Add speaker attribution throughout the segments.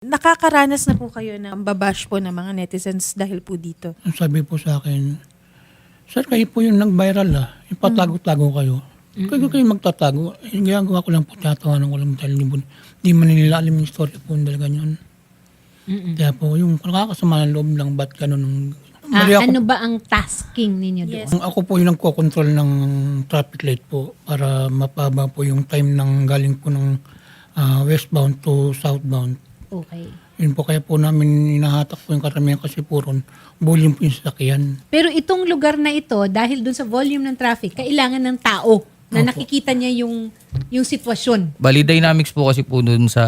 Speaker 1: Nakakaranas na po kayo ng babash po ng mga netizens dahil po dito?
Speaker 2: Ang sabi po sa akin, "Sir, kayo po yung nag-viral ipatago-tago kayo. Kayo magtatago. Yung ginagawa ko lang po, tatawanan ko lang dahil di man nila alam yung story po dahil ganyan. Kaya po, yung nakakasama ng loob lang, ba't ganun?
Speaker 3: Ano ba ang tasking ninyo doon?
Speaker 1: Yes.
Speaker 2: Ako po yung nagko-control ng traffic light po para mapaba po yung time ng galing po ng westbound to southbound.
Speaker 3: Okay.
Speaker 2: Yun po, kaya po namin hinahatak po yung karamihan kasi po ron, volume po yung sasakyan.
Speaker 3: Pero itong lugar na ito, dahil dun sa volume ng traffic, kailangan ng tao na nakikita niya yung sitwasyon.
Speaker 4: Bali, dynamics po kasi po dun sa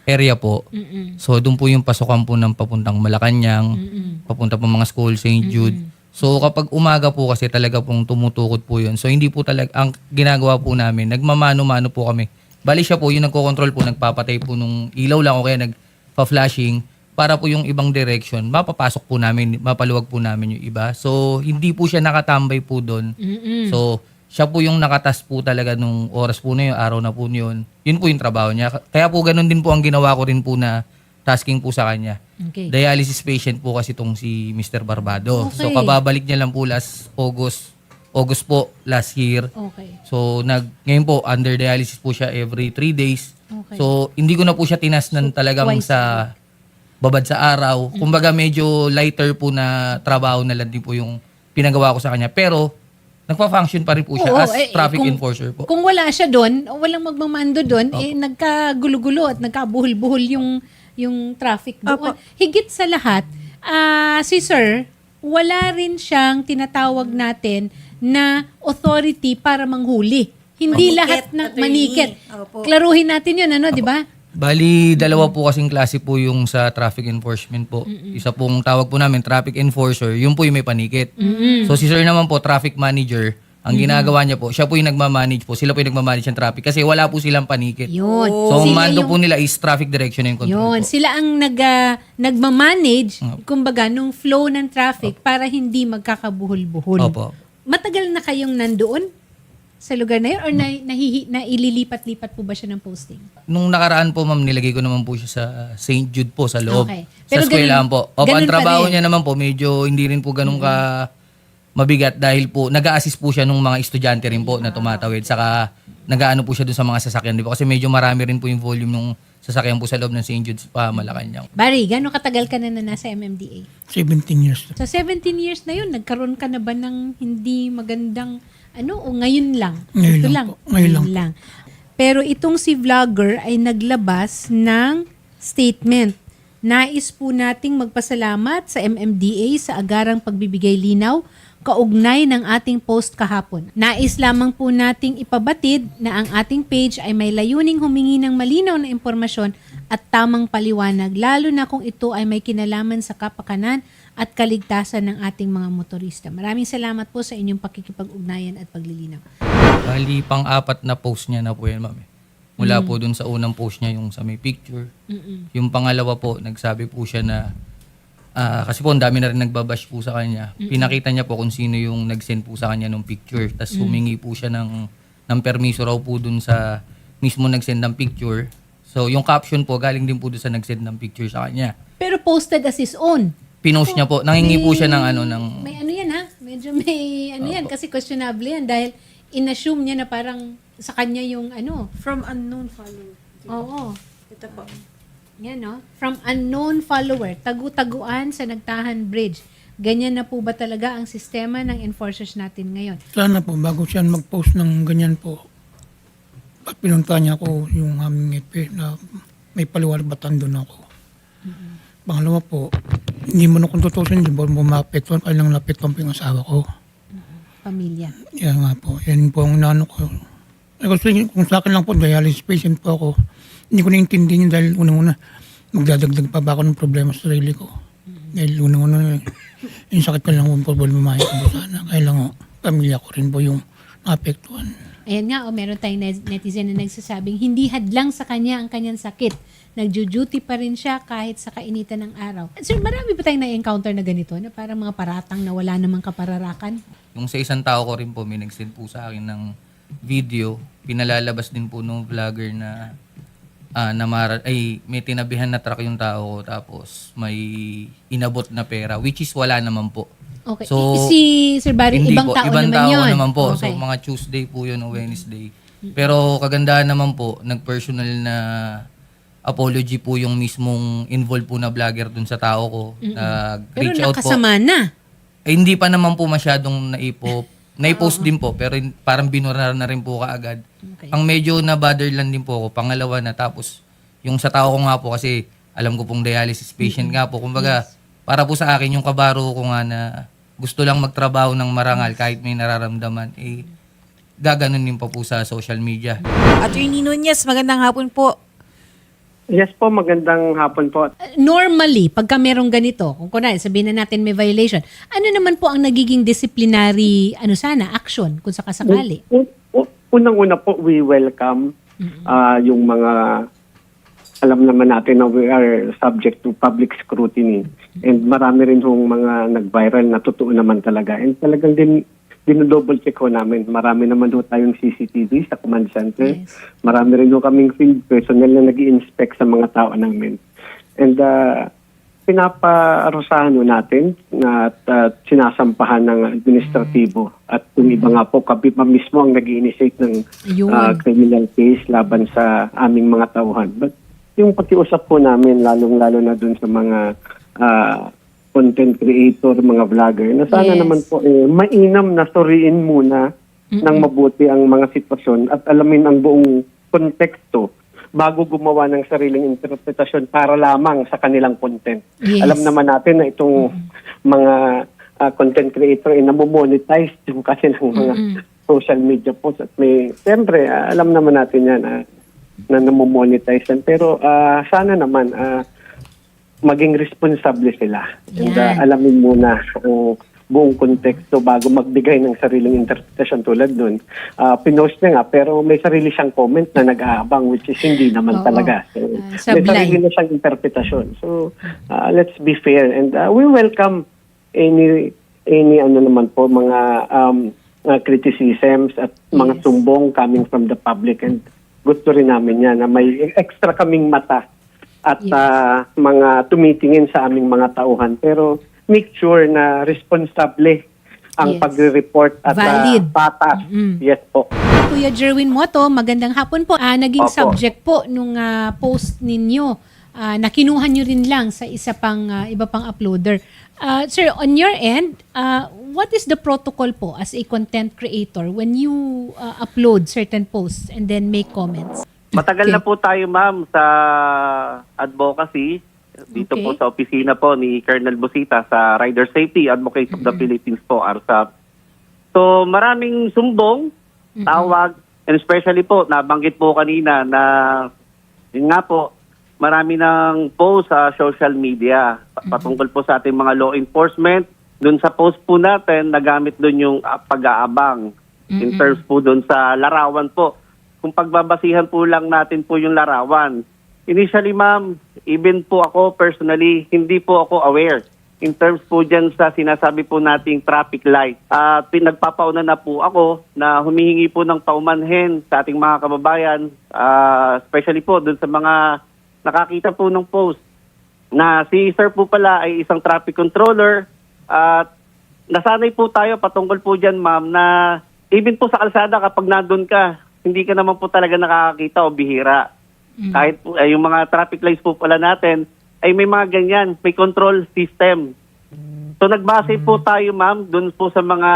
Speaker 4: area po. So, dun po yung pasukan po ng papuntang Malacanang, papunta po mga school, St. Jude. So, kapag umaga po kasi talaga pong tumutukod po yun. So, hindi po talaga, ang ginagawa po namin, nagmamano-mano po kami. Bali siya po, yung nagko-control po, nagpapatay po nung ilaw lang o kaya nagpa-flashing para po yung ibang direction, mapapasok po namin, mapaluwag po namin yung iba. So, hindi po siya nakatambay po doon. So, siya po yung nakatas po talaga nung oras po na yun, araw na po yun. Yun po yung trabaho niya. Kaya po ganun din po ang ginawa ko rin po na tasking po sa kanya.
Speaker 3: Okay.
Speaker 4: Dialysis patient po kasi itong si Mr. Barbado.
Speaker 3: Okay.
Speaker 4: So, kababalik niya lang po last August po, last year.
Speaker 3: Okay.
Speaker 4: So, ngayon po, under dialysis po siya every 3 days.
Speaker 3: Okay.
Speaker 4: So, hindi ko na po siya tinasnan talagang
Speaker 3: twice
Speaker 4: sa babad sa araw. Kumbaga, medyo lighter po na trabaho na lang din po yung pinagawa ko sa kanya. Pero, nagpa-function pa rin po siya
Speaker 3: Oo,
Speaker 4: as traffic enforcer po.
Speaker 3: Kung wala siya doon, walang magmamando doon, nagkagulo-gulo at nagkabuhol-buhol yung traffic doon.
Speaker 1: Opo.
Speaker 3: Higit sa lahat, si Sir, wala rin siyang tinatawag natin na authority para manghuli. Hindi
Speaker 1: Manikit,
Speaker 3: lahat ng
Speaker 1: attorney.
Speaker 3: manikit.
Speaker 1: Opo.
Speaker 3: Klaruhin natin yun, di ba?
Speaker 4: Bali, dalawa po kasing klase po yung sa traffic enforcement po. Isa pong tawag po namin, traffic enforcer, yun po yung may panikit. So si sir naman po, traffic manager, ang ginagawa niya po, siya po yung nagmamanage po, sila po yung nagmamanage ng traffic kasi wala po silang panikit.
Speaker 3: Yun.
Speaker 4: So ang
Speaker 3: Sila
Speaker 4: mando
Speaker 3: yung-
Speaker 4: po nila is traffic direction and control
Speaker 3: Yun,
Speaker 4: po.
Speaker 3: sila ang nagmamanage, kumbaga, nung flow ng traffic para hindi magkakabuhol-buhol.
Speaker 4: Opo.
Speaker 3: Matagal na kayong nandoon sa lugar na yun or naililipat-lipat po ba siya ng posting?
Speaker 4: Nung nakaraan po, ma'am, nilagay ko naman po siya sa St. Jude po, sa loob.
Speaker 3: Okay.
Speaker 4: Sa
Speaker 3: Pero
Speaker 4: eskwelahan po. Opo,
Speaker 3: ganun
Speaker 4: ang
Speaker 3: pa
Speaker 4: trabaho
Speaker 3: rin.
Speaker 4: niya naman po, medyo hindi rin po ganun ka mabigat dahil po nag-a-assist po siya nung mga estudyante rin po na tumatawid. Saka nag-aano po siya dun sa mga sasakyan. Di ba? Kasi medyo marami rin po yung volume ng sasakyan po sa loob ng St. Jude's pa Malacanang.
Speaker 3: Barry, gano'ng katagal ka na nasa MMDA?
Speaker 2: 17 years.
Speaker 3: Sa 17 years na yun, nagkaroon ka na ba ng hindi magandang o ngayon lang?
Speaker 2: Ngayon
Speaker 3: Ito
Speaker 2: lang po. Ngayon lang.
Speaker 3: Pero itong si vlogger ay naglabas ng statement. Nais po nating magpasalamat sa MMDA sa agarang pagbibigay linaw kaugnay ng ating post kahapon. Nais lamang po nating ipabatid na ang ating page ay may layuning humingi ng malinaw na impormasyon at tamang paliwanag, lalo na kung ito ay may kinalaman sa kapakanan at kaligtasan ng ating mga motorista. Maraming salamat po sa inyong pakikipag-ugnayan at paglilinaw.
Speaker 4: Bali, pang-apat na post niya na po yan, ma'am. Mula po dun sa unang post niya, yung sa may picture. Yung pangalawa po, nagsabi po siya na, kasi po, ang dami na rin nagbabash po sa kanya. Pinakita niya po kung sino yung nag-send po sa kanya ng picture. Tapos humingi po siya ng permiso raw po dun sa mismo nag-send ng picture. So, yung caption po, galing din po dun sa nag-send ng picture sa kanya.
Speaker 3: Pero posted as his own.
Speaker 4: Pinost niya po, nangingi po siya ng
Speaker 3: May ano yan ha? Medyo may ano yan kasi questionable yan dahil inassume niya na parang sa kanya yung
Speaker 1: From unknown follower.
Speaker 3: Oo.
Speaker 1: Ito po.
Speaker 3: Yan no? From unknown follower, tagu-taguan sa Nagtahan Bridge. Ganyan na po ba talaga ang sistema ng enforcers natin ngayon?
Speaker 2: Sana po, bago siya mag-post ng ganyan po, at pinunta niya ako yung aming EP na may paliwanag ba't andun ako. Pangalawa po, hindi mo na kung tutusin, hindi mo mapektuhan, kailang napektuhan po yung asawa ko.
Speaker 3: Pamilya.
Speaker 2: Yan nga po, yan po ang inaano ko. Kasi kung sa akin lang po, dialysis patient po ako, hindi ko naintindihan yun dahil unang-una, magdadagdag pa ba ako ng problema sa sarili ko. Dahil unang-una, yung sakit ko lang yung problema ko sana. Kaya lang, pamilya ko rin po yung naapektuhan.
Speaker 3: Ayan nga, meron tayong netizen na nagsasabing hindi hadlang sa kanya ang kanyang sakit. Nagjo-duty pa rin siya kahit sa kainitan ng araw. Sir, marami ba tayong na-encounter na ganito? Na parang mga paratang na wala namang kapararakan?
Speaker 4: Yung sa isang tao ko rin po, may nag-send po sa akin ng video. Pinalalabas din po nung vlogger na may tinabihan na truck yung tao ko, tapos may inabot na pera, which is wala naman po.
Speaker 3: Okay.
Speaker 4: So,
Speaker 3: Si Sir Barry,
Speaker 4: hindi
Speaker 3: ibang
Speaker 4: po,
Speaker 3: tao
Speaker 4: ibang
Speaker 3: naman
Speaker 4: tao
Speaker 3: yun.
Speaker 4: naman po. So
Speaker 3: Okay.
Speaker 4: mga Tuesday po yun o Wednesday. Pero kagandahan naman po, nag-personal na apology po yung mismong involved po na vlogger dun sa tao ko.
Speaker 3: Pero
Speaker 4: Nag-reach out po.
Speaker 3: nakasama na.
Speaker 4: Hindi pa naman po masyadong naipost din po, pero parang binura na rin po kaagad.
Speaker 3: Okay.
Speaker 4: Ang medyo na-bother lang din po ako, pangalawa na, tapos yung sa tao ko nga po, kasi alam ko pong dialysis patient nga po. Kumbaga, para po sa akin, yung kabaro ko nga na gusto lang magtrabaho ng marangal kahit may nararamdaman, gaganunin pa po sa social media.
Speaker 1: Attorney Nunez, magandang hapon po.
Speaker 5: Yes po, magandang hapon po.
Speaker 3: Normally, pagka merong ganito, kung kunwari sabihin na natin may violation, ano naman po ang nagiging disciplinary, action kung sakasakali?
Speaker 5: Unang-una po, we welcome yung mga, alam naman natin na we are subject to public scrutiny. And marami rin hong mga nag-viral na totoo naman talaga. And talagang dinodouble check ho namin. Marami naman ho tayong CCTV sa command center.
Speaker 3: Yes.
Speaker 5: Marami rin ho kaming field personnel na nag-i-inspect sa mga tao namin. And pinapaarusahan ho natin at sinasampahan ng administratibo. At yung iba nga po, kami pa mismo ang nag-i-initiate ng
Speaker 3: Ayun.
Speaker 5: criminal case laban sa aming mga tauhan. But yung pakiusap po namin, lalong-lalo na dun sa mga content creator, mga vlogger, na sana
Speaker 3: Yes.
Speaker 5: naman po mainam na suriin muna ng mabuti ang mga sitwasyon at alamin ang buong konteksto bago gumawa ng sariling interpretasyon para lamang sa kanilang content.
Speaker 3: Yes.
Speaker 5: Alam naman natin na itong mga content creator ay namomonetize yung kanilang mga social media posts at may, siyempre, alam naman natin yan na namomonetize yan. Pero sana naman maging responsable sila. And
Speaker 3: Yan.
Speaker 5: alamin muna ang buong konteksto bago magbigay ng sariling interpretasyon tulad nun. Pinost niya nga, pero may sarili siyang comment na nag-aabang which is hindi naman
Speaker 3: Oo.
Speaker 5: talaga. So, may
Speaker 3: Sablay.
Speaker 5: sarili na siyang interpretasyon. So, let's be fair. And we welcome any naman po, mga criticisms at mga sumbong coming from the public. And gusto rin namin yan na may extra kaming mata at mga tumitingin sa aming mga tauhan. Pero make sure na responsable ang
Speaker 3: Yes.
Speaker 5: pagre-report at
Speaker 3: Valid.
Speaker 5: patas. Yes po.
Speaker 3: Kuya Jerwin Moto, magandang hapon po. Naging
Speaker 5: Opo.
Speaker 3: subject po nung post ninyo na kinuha nyo rin lang sa iba pang uploader. Sir, on your end, what is the protocol po as a content creator when you upload certain posts and then make comments?
Speaker 6: Matagal
Speaker 3: Okay.
Speaker 6: na po tayo, ma'am, sa advocacy. Dito
Speaker 3: Okay.
Speaker 6: po sa opisina po ni Colonel Busita sa Rider Safety Advocates of the Philippines po, ARSAP. So maraming sumbong, tawag, and especially po, nabanggit po kanina na yun nga po, marami ng post sa social media patungkol po sa ating mga law enforcement. Doon sa post po natin, nagamit doon yung pag-aabang in terms po doon sa larawan po. Kung pagbabasihan po lang natin po yung larawan. Initially, ma'am, even po ako personally, hindi po ako aware in terms po dyan sa sinasabi po nating traffic light. Pinagpapauna na po ako na humihingi po ng paumanhin sa ating mga kababayan, especially po dun sa mga nakakita po ng post na si sir po pala ay isang traffic controller at nasanay po tayo patungkol po dyan, ma'am, na even po sa kalsada kapag nandun ka, hindi ka naman po talaga nakakakita o bihira. Kahit po, yung mga traffic lights po pala natin, ay may mga ganyan, may control system. So nagbase po tayo, ma'am, dun po sa mga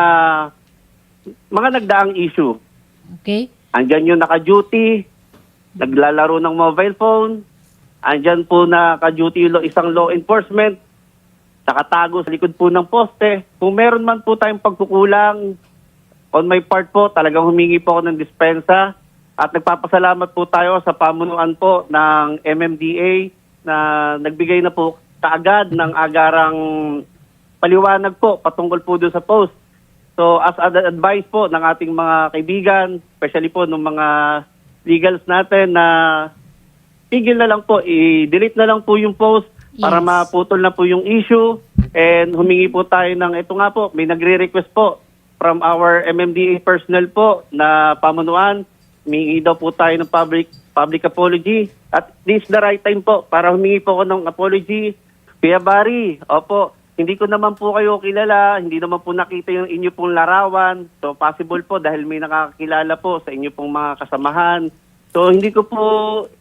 Speaker 6: nagdaang issue.
Speaker 3: Okay?
Speaker 6: Andyan yung naka-duty, naglalaro ng mobile phone, andyan po naka-duty yung isang law enforcement, nakatago sa likod po ng poste. Kung meron man po tayong pagkukulang, on my part po, talagang humingi po ako ng dispensa at nagpapasalamat po tayo sa pamunuan po ng MMDA na nagbigay na po kaagad ng agarang paliwanag po patungkol po doon sa post. So as advice po ng ating mga kaibigan, especially po ng mga legals natin na tigil na lang po, i-delete na lang po yung post para
Speaker 3: Yes.
Speaker 6: maputol na po yung issue and humingi po tayo ng ito nga po, may nagre-request po from our MMDA personnel po na pamunuan humingi daw po tayo ng public apology. At this is the right time po para humingi po ako ng apology. Kuya Barry, opo, hindi ko naman po kayo kilala, hindi naman po nakita yung inyo pong larawan. So possible po dahil may nakakilala po sa inyo pong mga kasamahan. So hindi ko po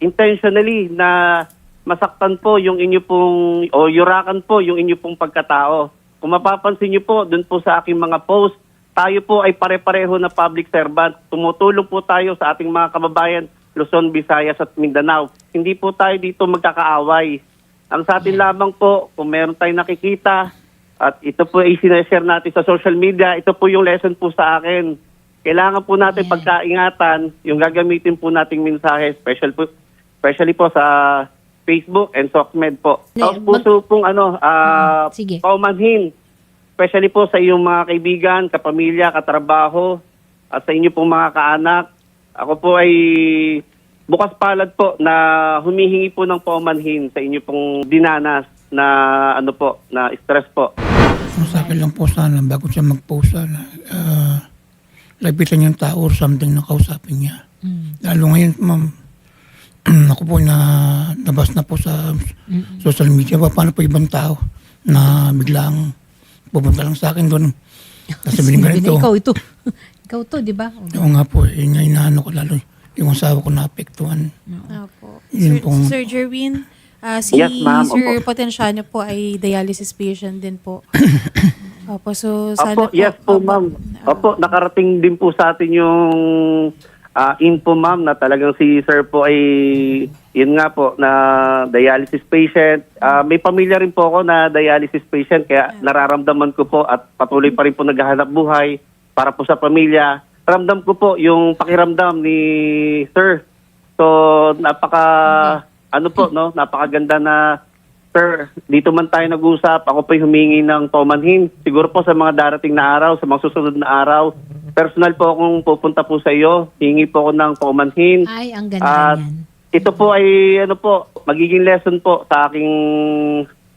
Speaker 6: intentionally na masaktan po yung inyo pong, o yurakan po yung inyo pong pagkatao. Kung mapapansin niyo po, dun po sa aking mga post, tayo po ay pare-pareho na public servant. Tumutulong po tayo sa ating mga kababayan, Luzon, Visayas at Mindanao. Hindi po tayo dito magkakaaway. Ang sa atin lamang po, kung meron tayong nakikita, at ito po ay sinashare natin sa social media, ito po yung lesson po sa akin. Kailangan po natin pagkaingatan yung gagamitin po nating mensahe, especially po sa Facebook and SOCMED po. Tapos puso pong
Speaker 3: Sige.
Speaker 6: paumanhin, especially po sa iyong mga kaibigan, kapamilya, katrabaho, at sa inyo pong mga kaanak. Ako po ay bukas palad po na humihingi po ng paumanhin sa inyo pong dinanas na na stress po.
Speaker 2: Ang sa akin lang po sana, bago siya mag-post sana, lapitan yung tao or something na kausapin niya. Lalo ngayon, ma'am, ako po na nabas na po sa social media. Paano po ibang tao na biglang pupunta lang sa akin doon. Sabihin ko ganito.
Speaker 3: Ikaw to, di ba?
Speaker 2: Oo nga po, yun nga inaano ko lalo. Yung asawa ko naapektuhan.
Speaker 1: Opo.
Speaker 2: Yun pong-
Speaker 1: Sir Jerwin, si
Speaker 6: Yes, ma'am.
Speaker 1: Sir
Speaker 6: Opo.
Speaker 1: Potenciano po ay dialysis patient din po. Opo, so sana
Speaker 6: Opo, yes po, ma'am. Opo, nakarating din po sa atin yung info, ma'am, na talagang si sir po ay, yun nga po, na dialysis patient. May pamilya rin po ako na dialysis patient, kaya nararamdaman ko po at patuloy pa rin po naghahanap buhay para po sa pamilya. Ramdam ko po yung pakiramdam ni sir. So, napakaganda na, sir, dito man tayo nag-usap, ako po'y humingi ng paumanhin. Siguro po sa mga darating na araw, sa mga susunod na araw, personal po akong pupunta po sa iyo, hingi po ako ng paumanhin.
Speaker 3: Ay, ang ganda
Speaker 6: At
Speaker 3: yan.
Speaker 6: ito po ay, magiging lesson po sa aking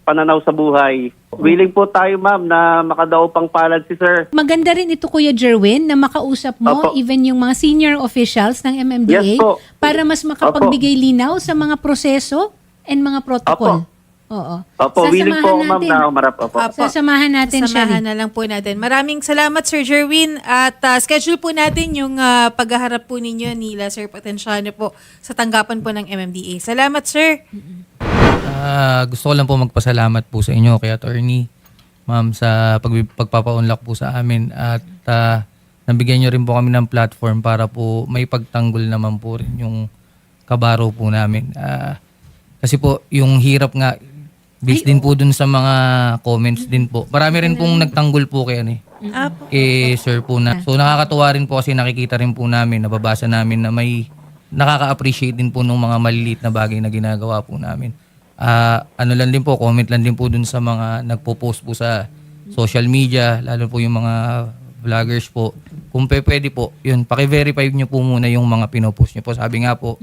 Speaker 6: pananaw sa buhay. Willing po tayo, ma'am, na makadaupang pang palad si sir.
Speaker 3: Maganda rin ito, Kuya Jerwin, na makausap mo
Speaker 6: Opo.
Speaker 3: even yung mga senior officials ng MMDA
Speaker 6: Yes po.
Speaker 3: para mas makapagbigay linaw sa mga proseso and mga protocol. Oo.
Speaker 6: Opo, willing po, ma'am,
Speaker 3: natin.
Speaker 6: na umarap. Opo.
Speaker 3: Sasamahan natin siya.
Speaker 1: Samahan na lang po natin. Maraming salamat, Sir Jerwin. At schedule po natin yung paghaharap po ninyo nila, Sir Potenciano po, sa tanggapan po ng MMDA. Salamat, Sir.
Speaker 4: Gusto ko lang po magpasalamat po sa inyo kay attorney, ma'am, sa pagpapaunlak po sa amin at nabigyan nyo rin po kami ng platform para po may pagtanggol naman po rin yung kabaro po namin. Kasi po yung hirap nga, based din po dun sa mga comments din po. Marami rin pong nagtanggol po kay Sir po na. So nakakatuwa rin po kasi nakikita rin po namin, nababasa namin na may nakaka-appreciate din po ng mga maliliit na bagay na ginagawa po namin. Lang din po, comment lang din po dun sa mga nagpo-post po sa social media, lalo po yung mga vloggers po. Kung pwede po, yun, paki-verify nyo po muna yung mga pinopost nyo po. Sabi nga po,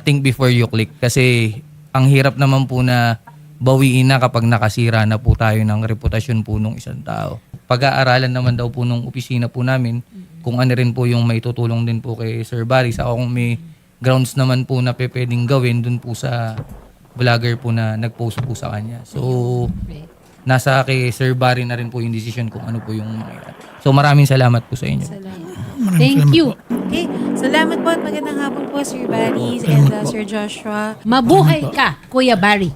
Speaker 4: think before you click. Kasi ang hirap naman po na bawiin na kapag nakasira na po tayo ng reputasyon po ng isang tao. Pag-aaralan naman daw po nung opisina po namin, kung ano rin po yung may tutulong din po kay Sir Barry. Sa kung may grounds naman po na pwedeng gawin dun po sa vlogger po na nag-post po sa kanya. So, nasa kay Sir Barry na rin po yung decision kung ano po yung mangyayari. So, maraming salamat po sa inyo.
Speaker 3: Thank you.
Speaker 1: Okay. Salamat po at magandang hapon po, Sir Barry and Sir Joshua.
Speaker 3: Mabuhay ka, Kuya Barry.